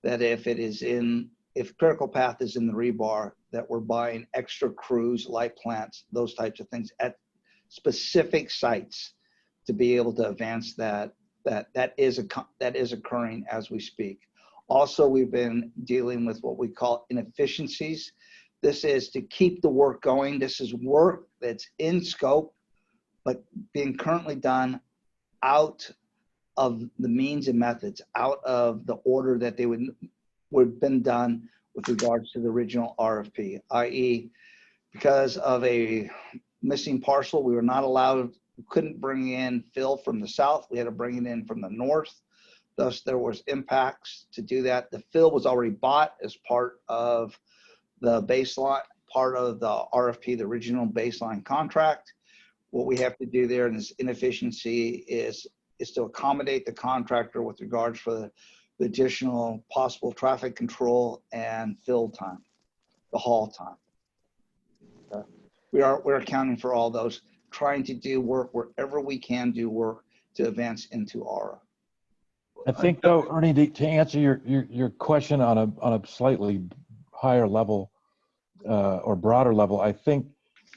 that if critical path is in the rebar, that we're buying extra crews, light plants, those types of things at specific sites to be able to advance that is occurring as we speak. Also, we've been dealing with what we call inefficiencies. This is to keep the work going. This is work that's in scope, but being currently done out of the means and methods, out of the order that they would have been done with regards to the original RFP, i.e. because of a missing parcel, we were not allowed, we couldn't bring in fill from the south. We had to bring it in from the north. Thus, there was impacts to do that. The fill was already bought as part of the baseline, part of the RFP, the original baseline contract. What we have to do there in this inefficiency is to accommodate the contractor with regards for the additional possible traffic control and fill time, the haul time. We're accounting for all those, trying to do work wherever we can do work to advance into ARA. I think though, Ernie, to answer your question on a slightly higher level or broader level, I think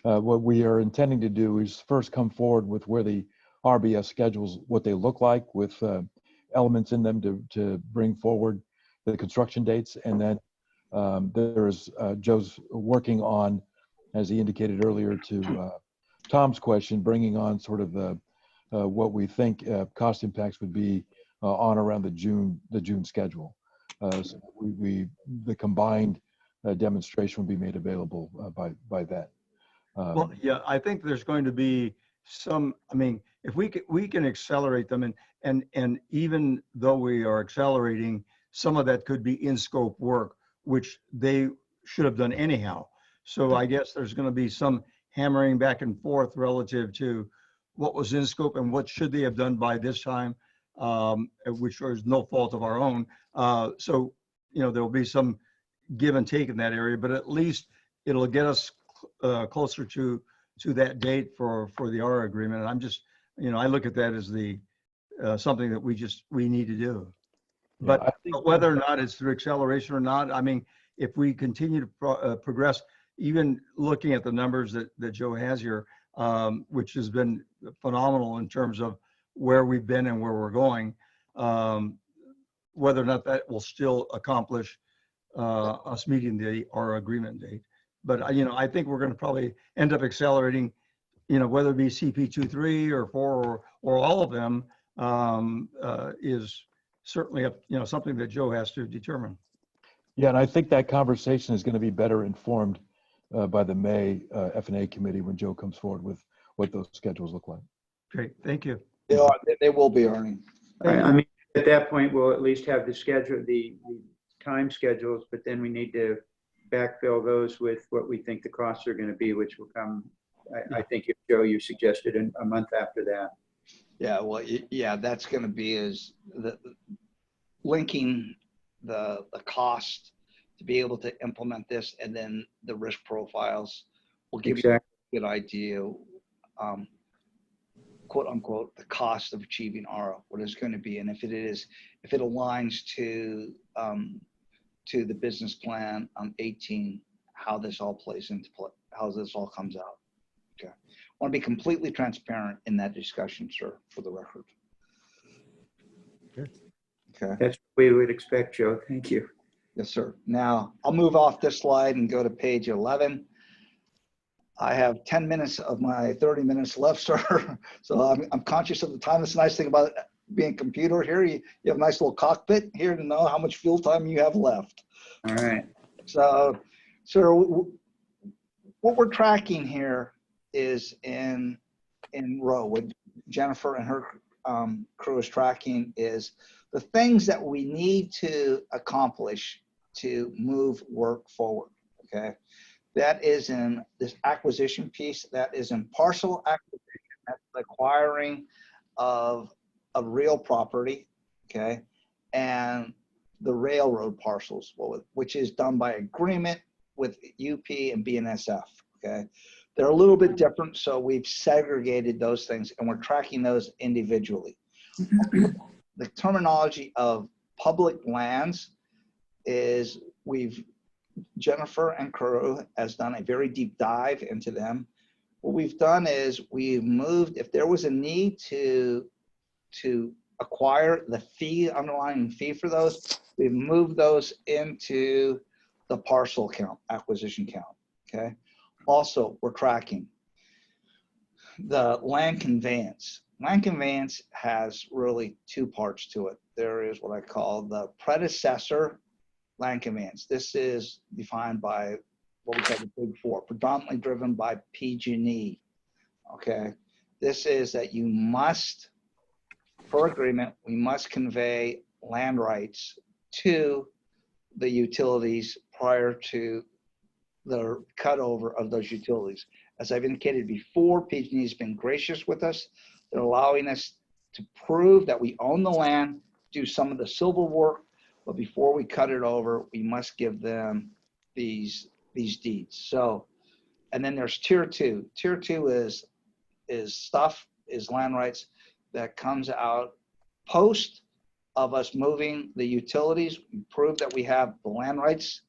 what we are intending to do is first come forward with where the RBS schedules, what they look like with elements in them to bring forward the construction dates. And then there's Joe's working on, as he indicated earlier to Tom's question, bringing on sort of the what we think cost impacts would be on around the June schedule. So the combined demonstration will be made available by that. Well, yeah, I think there's going to be some, I mean, if we can accelerate them and even though we are accelerating, some of that could be in scope work, which they should have done anyhow. So I guess there's going to be some hammering back and forth relative to what was in scope and what should they have done by this time, which was no fault of our own. So, you know, there'll be some give and take in that area, but at least it'll get us closer to that date for the ARA agreement. And I'm just, you know, I look at that as the something that we need to do. But whether or not it's through acceleration or not, I mean, if we continue to progress, even looking at the numbers that Joe has here, which has been phenomenal in terms of where we've been and where we're going, whether or not that will still accomplish us meeting our agreement date. But, you know, I think we're going to probably end up accelerating, you know, whether it be CP23 or 4 or all of them is certainly, you know, something that Joe has to determine. Yeah, and I think that conversation is going to be better informed by the May F&A committee when Joe comes forward with what those schedules look like. Great, thank you. They will be, Ernie. I mean, At that point, we'll at least have the schedule, the time schedules, but then we need to backfill those with what we think the costs are going to be, which will come, I think, if Joe, you suggested in a month after that. Yeah, well, yeah, that's going to be is the linking the cost to be able to implement this, and then the risk profiles will give you a good idea, quote unquote, the cost of achieving RO, what it's going to be, and if it aligns to the business plan on 18, how this all plays into play, how this all comes out. Okay, I want to be completely transparent in that discussion, sir, for the record. Okay. That's what we would expect, Joe. Thank you. Yes, sir. Now, I'll move off this slide and go to page 11. I have 10 minutes of my 30 minutes left, sir. So I'm conscious of the time. It's a nice thing about being a computer here. You have a nice little cockpit here to know how much fuel time you have left. All right. So, sir, what we're tracking here is in row. What Jennifer and her crew is tracking is the things that we need to accomplish to move work forward, okay? That is in this acquisition piece, that is in parcel acquisition, that's the acquiring of real property, okay? And the railroad parcels, which is done by agreement with UP and BNSF, okay? They're a little bit different, so we've segregated those things and we're tracking those individually. The terminology of public lands is Jennifer and crew has done a very deep dive into them. What we've done is we've moved, if there was a need to acquire the fee, underlying fee for those, we've moved those into the parcel count, acquisition count, okay? Also, we're tracking the land conveyance. Land conveyance has really two parts to it. There is what I call the predecessor land conveyance. This is defined by what we call the Big Four, predominantly driven by PG&E. Okay, this is that you must, per agreement, we must convey land rights to the utilities prior to the cutover of those utilities. As I've indicated before, PG&E has been gracious with us. They're allowing us to prove that we own the land, do some of the civil work, but before we cut it over, we must give them these deeds. So, and then there's tier two. Tier two is land rights that comes out post of us moving the utilities. We prove that we have the land rights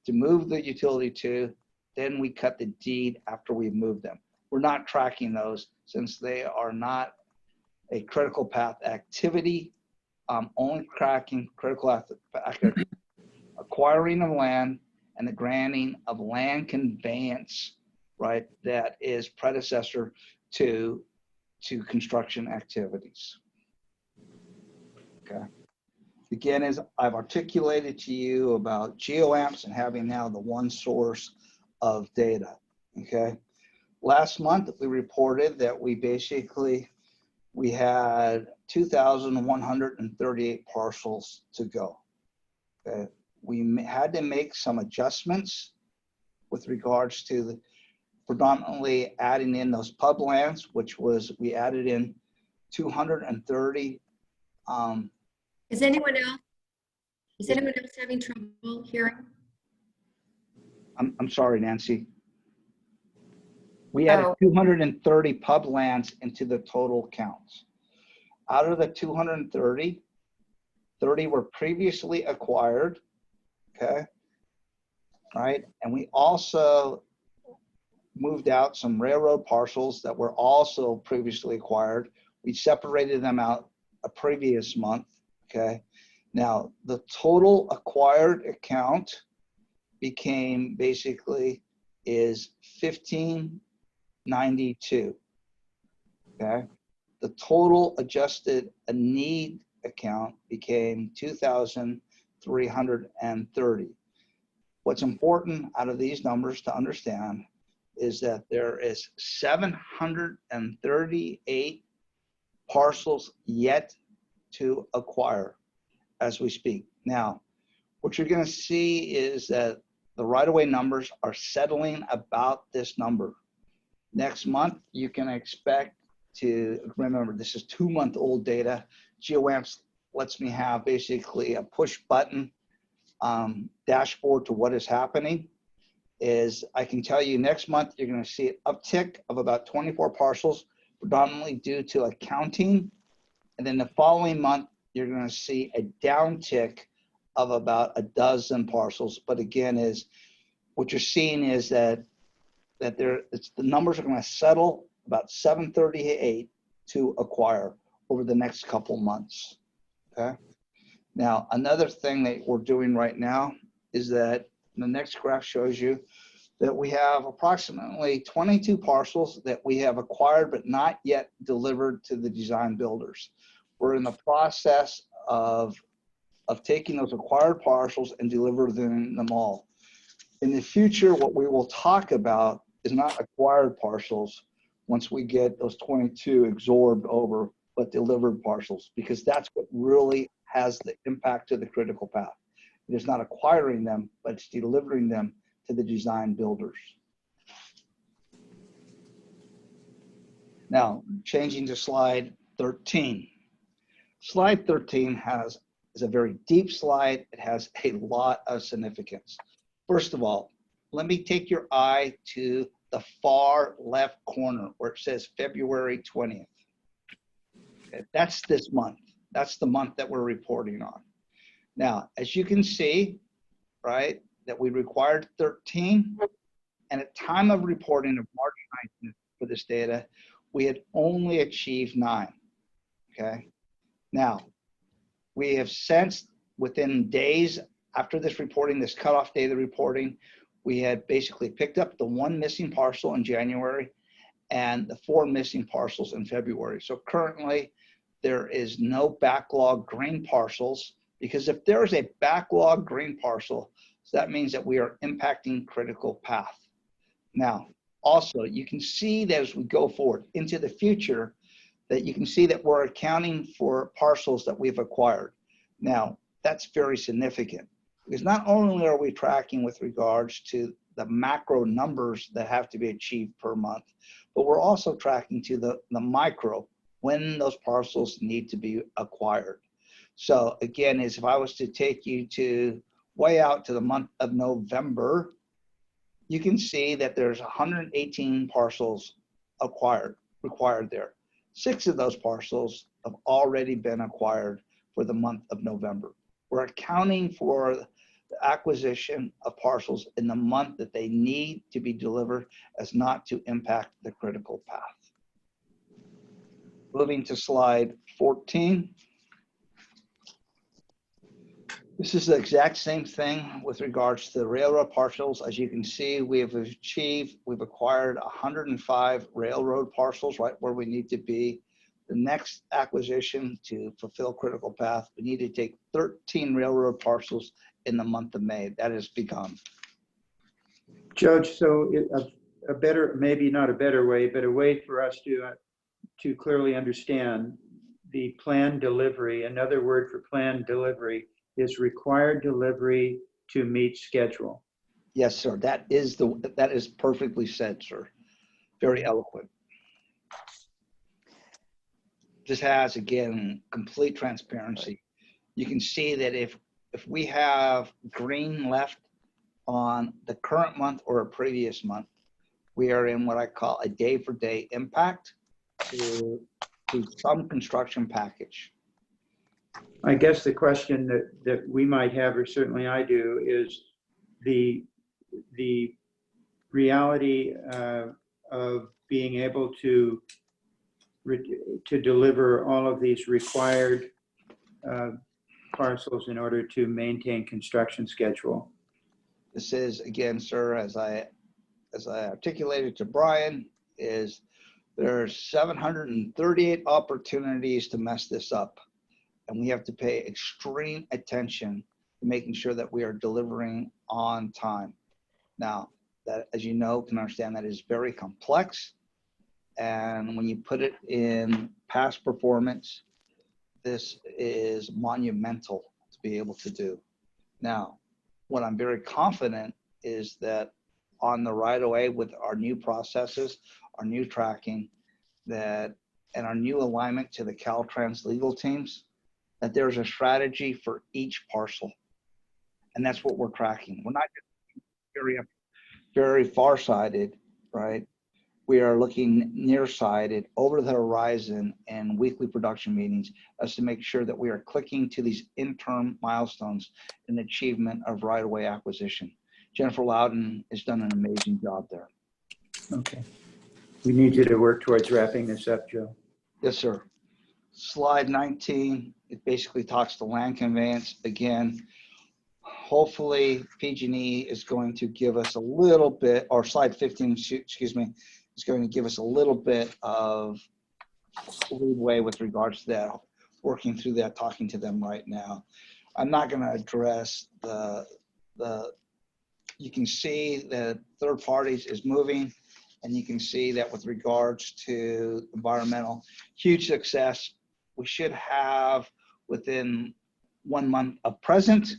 to move the utility to, then we cut the deed after we've moved them. We're not tracking those since they are not a critical path activity. Only tracking critical activity, acquiring of land and the granting of land conveyance, right? That is predecessor to construction activities. Okay. Again, as I've articulated to you about GeoAmps and having now the one source of data, okay? Last month, we reported that we had 2,138 parcels to go. Okay? We had to make some adjustments with regards to the predominantly adding in those pub lands, which was, we added in 230. Is anyone else having trouble hearing? I'm sorry, Nancy. We added 230 pub lands into the total counts. Out of the 230, 30 were previously acquired, okay? Right, and we also moved out some railroad parcels that were also previously acquired. We separated them out a previous month, okay? Now, the total acquired account became basically is 1592, okay? The total adjusted need account became 2,330. What's important out of these numbers to understand is that there is 738 parcels yet to acquire as we speak. Now, what you're going to see is that the right-of-way numbers are settling about this number. Next month, you can expect to, remember, this is 2-month-old data. GeoAmps lets me have basically a push button dashboard to what is happening. Is I can tell you next month, you're going to see an uptick of about 24 parcels, predominantly due to accounting. And then the following month, you're going to see a downtick of about a dozen parcels. But again, is what you're seeing is that the numbers are going to settle about 738 to acquire over the next couple months. Okay. Now, another thing that we're doing right now is that the next graph shows you that we have approximately 22 parcels that we have acquired but not yet delivered to the design builders. We're in the process of taking those acquired parcels and delivering them all. In the future, what we will talk about is not acquired parcels once we get those 22 absorbed over, but delivered parcels, because that's what really has the impact to the critical path. It is not acquiring them, but it's delivering them to the design builders. Now, changing to slide 13. Slide 13 is a very deep slide. It has a lot of significance. First of all, let me take your eye to the far left corner where it says February 20th. Okay, that's this month. That's the month that we're reporting on. Now, as you can see, right, that we required 13, and at time of reporting of March 9th for this data, we had only achieved 9, okay? Now, we have since, within days after this reporting, this cutoff day of the reporting, we had basically picked up the 1 missing parcel in January and the 4 missing parcels in February. So currently, there is no backlog green parcels, because if there is a backlog green parcel, so that means that we are impacting critical path. Now, also, you can see that as we go forward into the future, that you can see that we're accounting for parcels that we've acquired. Now, that's very significant, because not only are we tracking with regards to the macro numbers that have to be achieved per month, but we're also tracking to the micro, when those parcels need to be acquired. So again, is if I was to take you to way out to the month of November, you can see that there's 118 parcels required there. 6 of those parcels have already been acquired for the month of November. We're accounting for the acquisition of parcels in the month that they need to be delivered as not to impact the critical path. Moving to slide 14. This is the exact same thing with regards to the railroad parcels. As you can see, we've acquired 105 railroad parcels right where we need to be. The next acquisition to fulfill critical path, we need to take 13 railroad parcels in the month of May. That has begun. Judge, so a better, maybe not a better way, but a way for us to clearly understand the planned delivery. Another word for planned delivery is required delivery to meet schedule. Yes, sir. That is perfectly said, sir. Very eloquent. This has, again, complete transparency. You can see that if we have green left on the current month or a previous month, we are in what I call a day-for-day impact to some construction package. I guess the question that we might have, or certainly I do, is the reality of being able to deliver all of these required parcels in order to maintain construction schedule. This is, again, sir, as I articulated to Brian, is there are 738 opportunities to mess this up. And we have to pay extreme attention to making sure that we are delivering on time. Now, that, as you know, can understand that is very complex. And when you put it in past performance, this is monumental to be able to do. Now, what I'm very confident is that on the right of way with our new processes, our new tracking, that and our new alignment to the Caltrans legal teams, that there's a strategy for each parcel. And that's what we're tracking. We're not just very far-sighted, right? We are looking nearsighted over the horizon and weekly production meetings as to make sure that we are clicking to these interim milestones in achievement of right-of-way acquisition. Jennifer Loudon has done an amazing job there. Okay. We need you to work towards wrapping this up, Joe. Yes, sir. Slide 19, it basically talks to land conveyance. Again, hopefully PG&E is going to give us a little bit, or slide 15, excuse me, is going to give us a little bit of leeway with regards to that, working through that, talking to them right now. I'm not going to address you can see that third parties is moving, and you can see that with regards to environmental, huge success. We should have within 1 month of present,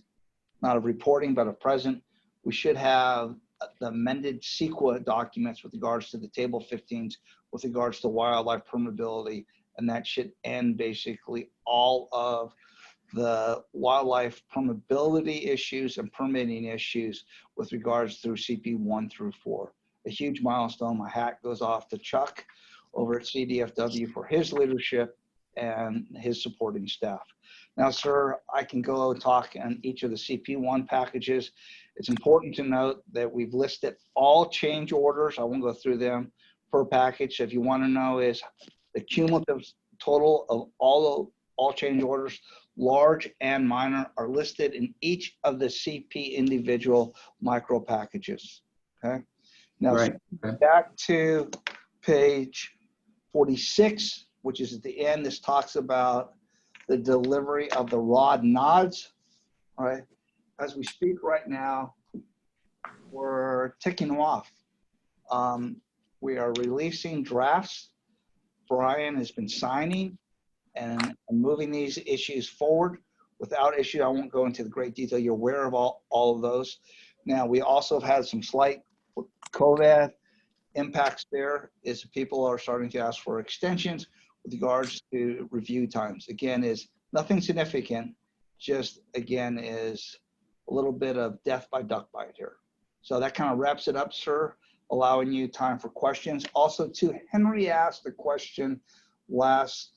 not of reporting, but of present, we should have the amended CEQA documents with regards to the table 15s, with regards to wildlife permeability, and that should end basically all of the wildlife permeability issues and permitting issues with regards through CP 1 through 4. A huge milestone. My hat goes off to Chuck over at CDFW for his leadership and his supporting staff. Now, sir, I can go talk on each of the CP1 packages. It's important to note that we've listed all change orders. I won't go through them per package. If you want to know is the cumulative total of all change orders, large and minor, are listed in each of the CP individual micro packages. Okay. Now, Right. back to page 46, which is at the end. This talks about the delivery of the rod nods. All right. As we speak right now, we're ticking them off. We are releasing drafts. Brian has been signing and moving these issues forward without issue. I won't go into the great detail. You're aware of all of those. Now, we also have had some slight COVID impacts there is people are starting to ask for extensions with regards to review times. Again, is nothing significant, just again is a little bit of death by duck bite here. So that kind of wraps it up, sir, allowing you time for questions. Also, too, Henry asked a question last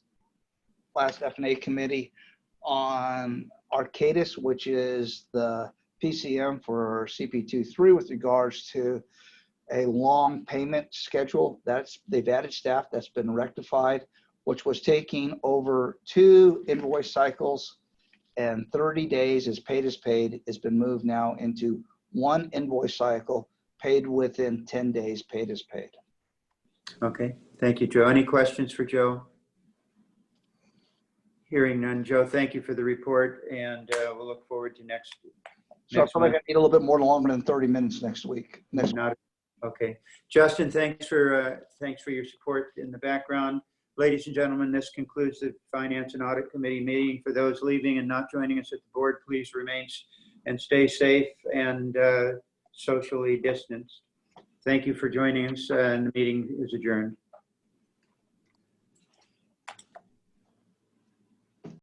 F&A committee on Arcadis, which is the PCM for CP23 with regards to a long payment schedule. They've added staff, that's been rectified, which was taking over 2 invoice cycles and 30 days is paid as paid, has been moved now into 1 invoice cycle, paid within 10 days, paid as paid. Okay, thank you, Joe. Any questions for Joe? Hearing none. Joe, thank you for the report, and we'll look forward to next So I'm probably month. gonna need a little bit more longer than 30 minutes next week. Okay. Justin, thanks for your support in the background. Ladies and gentlemen, this concludes the Finance and Audit Committee meeting. For those leaving and not joining us at the board, please remain and stay safe and socially distanced. Thank you for joining us, and the meeting is adjourned.